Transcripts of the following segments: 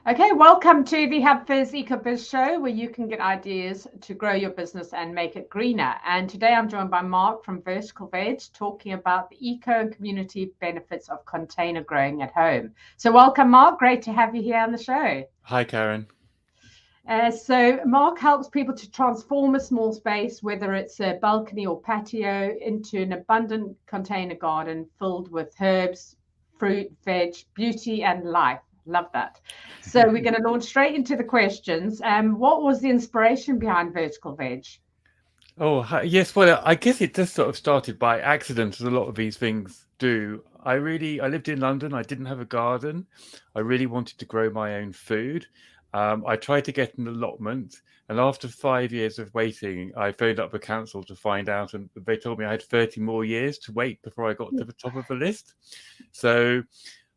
Okay, welcome to the HubFizz EcoBiz show, where you can get ideas to grow your business and make it greener. And today I'm joined by Mark from Vertical Veg, talking about the eco and community benefits of container growing at home. So welcome, Mark. Great to have you here on the show. Hi, Karen. So Mark helps people to transform a small space, whether it's a balcony or patio, into an abundant container garden filled with herbs, fruit, veg, beauty, and life. Love that. So we're going to launch straight into the questions. What was the inspiration behind Vertical Veg? Yes. Well, I guess it just sort of started by accident, as a lot of these things do. I lived in London. I didn't have a garden. I really wanted to grow my own food. I tried to get an allotment, and after 5 years of waiting, I phoned up the council to find out, and they told me I had 30 more years to wait before I got to the top of the list. So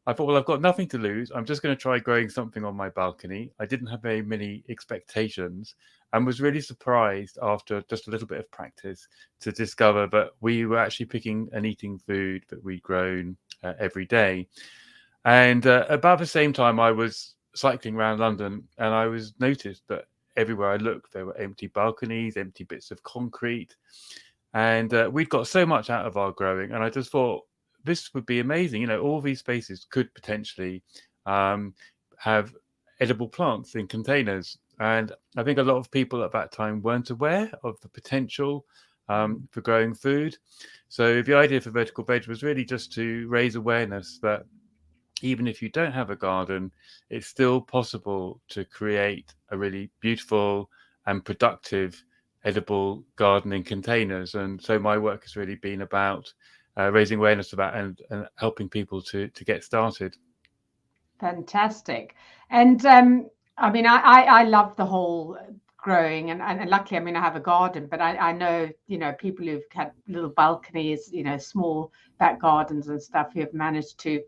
I thought, well, I've got nothing to lose. I'm just going to try growing something on my balcony. I didn't have very many expectations and was really surprised after just a little bit of practice to discover that we were actually picking and eating food that we'd grown every day. And about the same time, I was cycling around London, and I was noticed that everywhere I looked, there were empty balconies, empty bits of concrete. And we'd got so much out of our growing. And I just thought, this would be amazing. You know, all these spaces could potentially have edible plants in containers. And I think a lot of people at that time weren't aware of the potential for growing food. So the idea for Vertical Veg was really just to raise awareness that even if you don't have a garden, it's still possible to create a really beautiful and productive edible garden in containers. And so my work has really been about raising awareness of that and helping people to get started. Fantastic. And I mean, I love the whole growing, and luckily, I mean, I have a garden, but I know, people who've had little balconies, small back gardens and stuff, who have managed to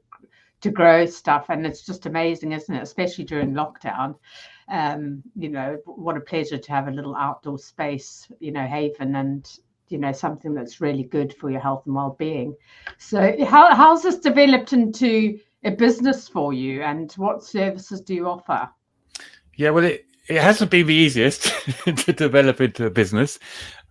grow stuff, and it's just amazing, isn't it? Especially during lockdown. What a pleasure to have a little outdoor space, haven, and something that's really good for your health and well-being. So how's this developed into a business for you, and what services do you offer? Yeah, well, it hasn't been the easiest to develop into a business.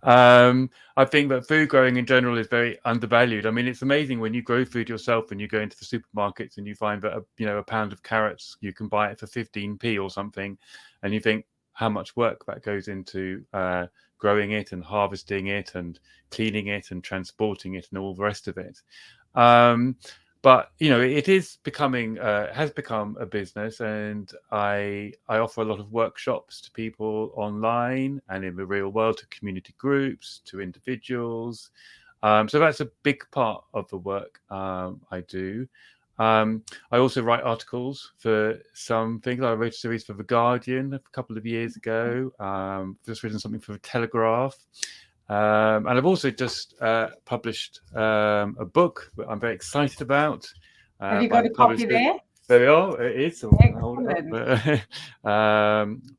I think that food growing in general is very undervalued. I mean, it's amazing when you grow food yourself and you go into the supermarkets and you find that a pound of carrots, you can buy it for 15p or something, and you think how much work that goes into growing it and harvesting it and cleaning it and transporting it and all the rest of it. But it is has become a business, and I offer a lot of workshops to people online and in the real world, to community groups, to individuals. So that's a big part of the work I do. I also write articles for some things. I wrote a series for The Guardian a couple of years ago. Just written something for The Telegraph. And I've also just published a book that I'm very excited about. Have you got a copy there? There we are. It is.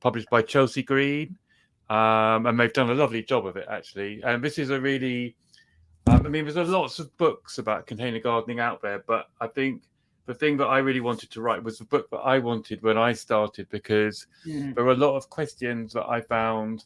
Published by Chelsea Green. And they've done a lovely job of it, actually. And this is a really... there's lots of books about container gardening out there, but I think the thing that I really wanted to write was the book that I wanted when I started, because there were a lot of questions that I found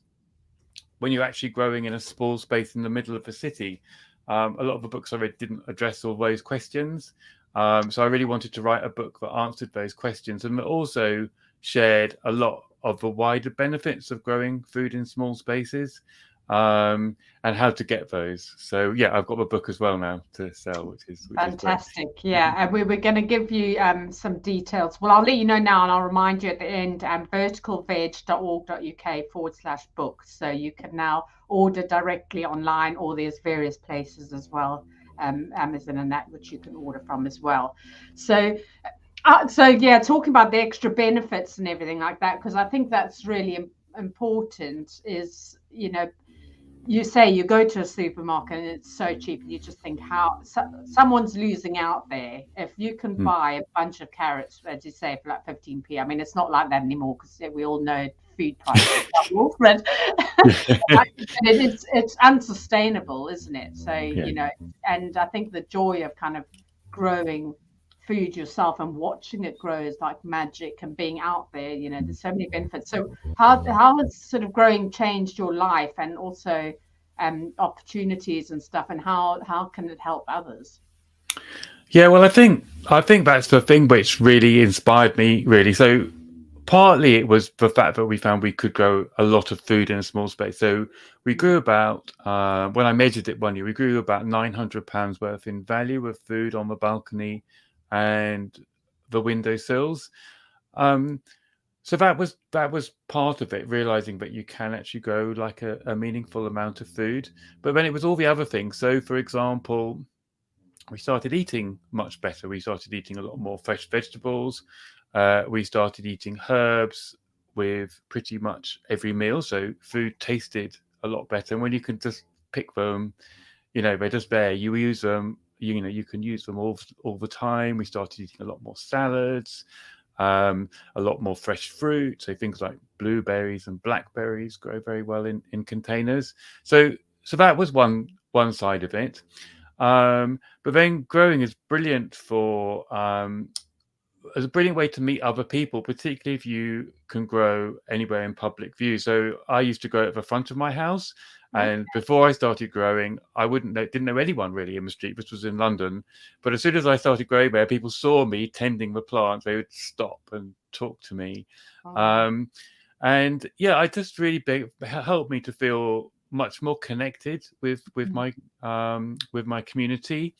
when you're actually growing in a small space in the middle of the city. A lot of the books I read didn't address all those questions. So I really wanted to write a book that answered those questions, and that also shared a lot of the wider benefits of growing food in small spaces, and how to get those. So yeah, I've got the book as well now to sell, which is fantastic. Yeah, and we were going to give you some details. Well, I'll let you know now, and I'll remind you at the end, verticalveg.org.uk/book. So you can now order directly online, or there's various places as well, Amazon and that, which you can order from as well. So yeah, talking about the extra benefits and everything like that, because I think that's really important, is you say you go to a supermarket and it's so cheap, and you just think how someone's losing out there. If you can buy a bunch of carrots, as you say, for like 15p, I mean, it's not like that anymore, because we all know food prices double, but it's unsustainable, isn't it? So and I think the joy of kind of growing food yourself and watching it grow is like magic, and being out there, there's so many benefits. So how has sort of growing changed your life, and also opportunities and stuff, and how can it help others? Yeah, well, I think that's the thing which really inspired me, really. So partly it was the fact that we found we could grow a lot of food in a small space. So we grew about, when I measured it one year, we grew about £900 worth in value of food on the balcony and the windowsills. Um, so that was part of it, realizing that you can actually grow like a meaningful amount of food. But then it was all the other things. So, for example, we started eating much better. We started eating a lot more fresh vegetables. We started eating herbs with pretty much every meal. So food tasted a lot better. And when you can just pick them, they're just there. You use them, you can use them all the time. We started eating a lot more salads, a lot more fresh fruit. So things like blueberries and blackberries grow very well in containers. So that was one side of it. But then growing is brilliant as a brilliant way to meet other people, particularly if you can grow anywhere in public view. So I used to grow at the front of my house, and before I started growing, didn't know anyone really in the street. This was in London, but as soon as I started growing there, people saw me tending the plants. They would stop and talk to me, Oh, um, and yeah, I just really helped me to feel much more connected with my community.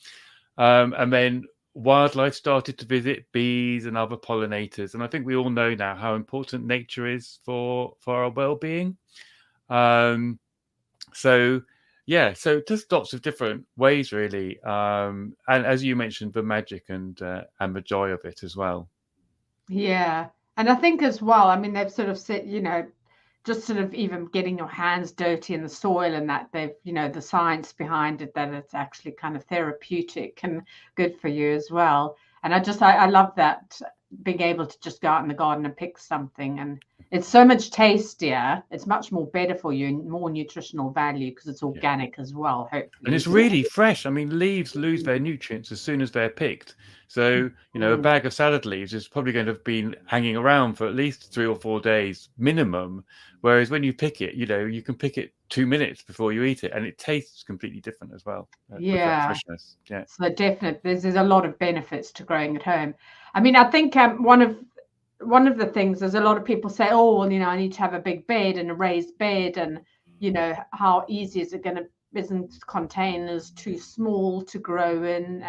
And then wildlife started to visit, bees and other pollinators. And I think we all know now how important nature is for our well-being. Um, so yeah, so just lots of different ways really. And as you mentioned, the magic and the joy of it as well. yeah. And I think as well, I mean, they've sort of said, just sort of even getting your hands dirty in the soil, and that they've, the science behind it, that it's actually kind of therapeutic and good for you as well. And I love that, being able to just go out in the garden and pick something, and it's so much tastier. It's much more better for you and more nutritional value because it's Yeah. organic as well, And it's hopefully. really fresh. I mean, leaves lose their nutrients as soon as they're picked. So, a Mm. bag of salad leaves is probably going to have been hanging around for at least 3 or 4 days minimum. Whereas when you pick it, you can pick it 2 minutes before you eat it, and it tastes completely different as well with that Yeah. freshness. Yeah. So definitely, there's a lot of benefits to growing at home. I mean, I think one of the things is, a lot of people say, oh, well, I need to have a big bed and a raised bed, and how easy is it going to? Isn't containers too small to grow in?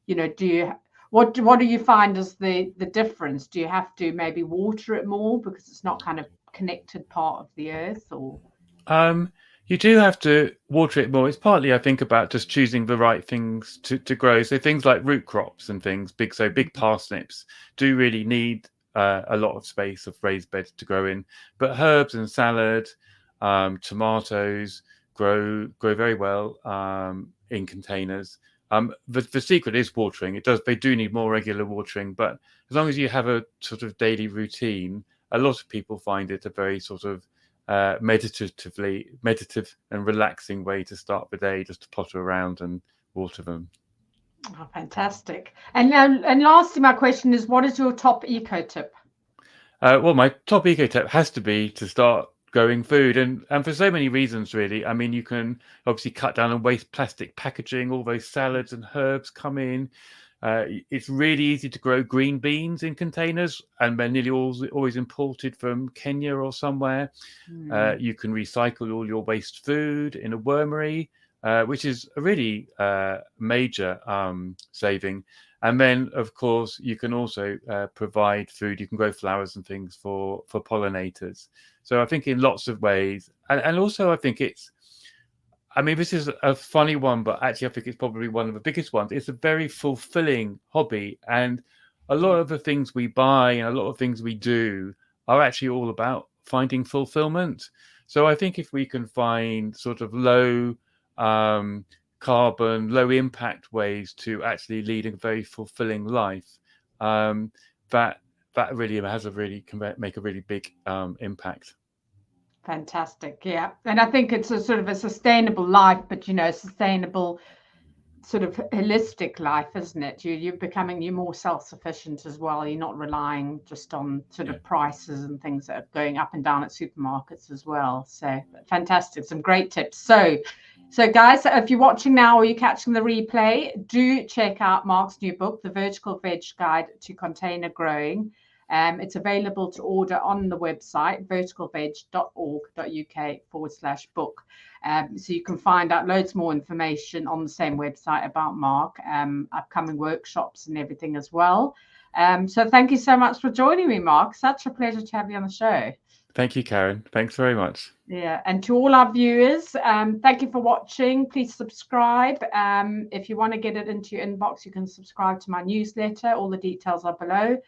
Do you what do you find as the difference? Do you have to maybe water it more because it's not kind of connected part of the earth, or? Um, you do have to water it more. It's partly, I think, about just choosing the right things to grow. So things like root crops and things, big parsnips do really need a lot of space of raised beds to grow in. But herbs and salad, tomatoes grow very well in containers. The secret is watering. They do need more regular watering, but as long as you have a sort of daily routine, a lot of people find it a very sort of meditative and relaxing way to start the day, just to potter around and water them. Oh, fantastic. And lastly, my question is, what is your top eco tip? Well, my top eco tip has to be to start growing food, and for so many reasons, really. I mean, you can obviously cut down on waste plastic packaging. All those salads and herbs come in. It's really easy to grow green beans in containers, and they're nearly always imported from Kenya or somewhere. Hmm. You can recycle all your waste food in a wormery, which is a really major saving. And then, of course, you can also provide food. You can grow flowers and things for pollinators. So I think in lots of ways, and also I think I mean, this is a funny one, but actually I think it's probably one of the biggest ones. It's a very fulfilling hobby, and a lot of the things we buy and a lot of things we do are actually all about finding fulfillment. So I think if we can find sort of low um, carbon, low impact ways to actually lead a very fulfilling life, um, that that really can make a really big impact. Fantastic. Yeah. And I think it's a sort of a sustainable life, but sustainable sort of holistic life, isn't it? You're more self-sufficient as well. You're not relying just on sort of prices and things that are going up and down at supermarkets as well. So fantastic, some great tips. So guys, if you're watching now or you're catching the replay, do check out Mark's new book, The Vertical Veg Guide to Container Growing. It's available to order on the website, verticalveg.org.uk/book. So you can find out loads more information on the same website about Mark, upcoming workshops and everything as well. So thank you so much for joining me, Mark. Such a pleasure to have you on the show. Thank you, Karen. Thanks very much. Yeah, and to all our viewers, thank you for watching. Please subscribe. If you want to get it into your inbox, you can subscribe to my newsletter. All the details are below.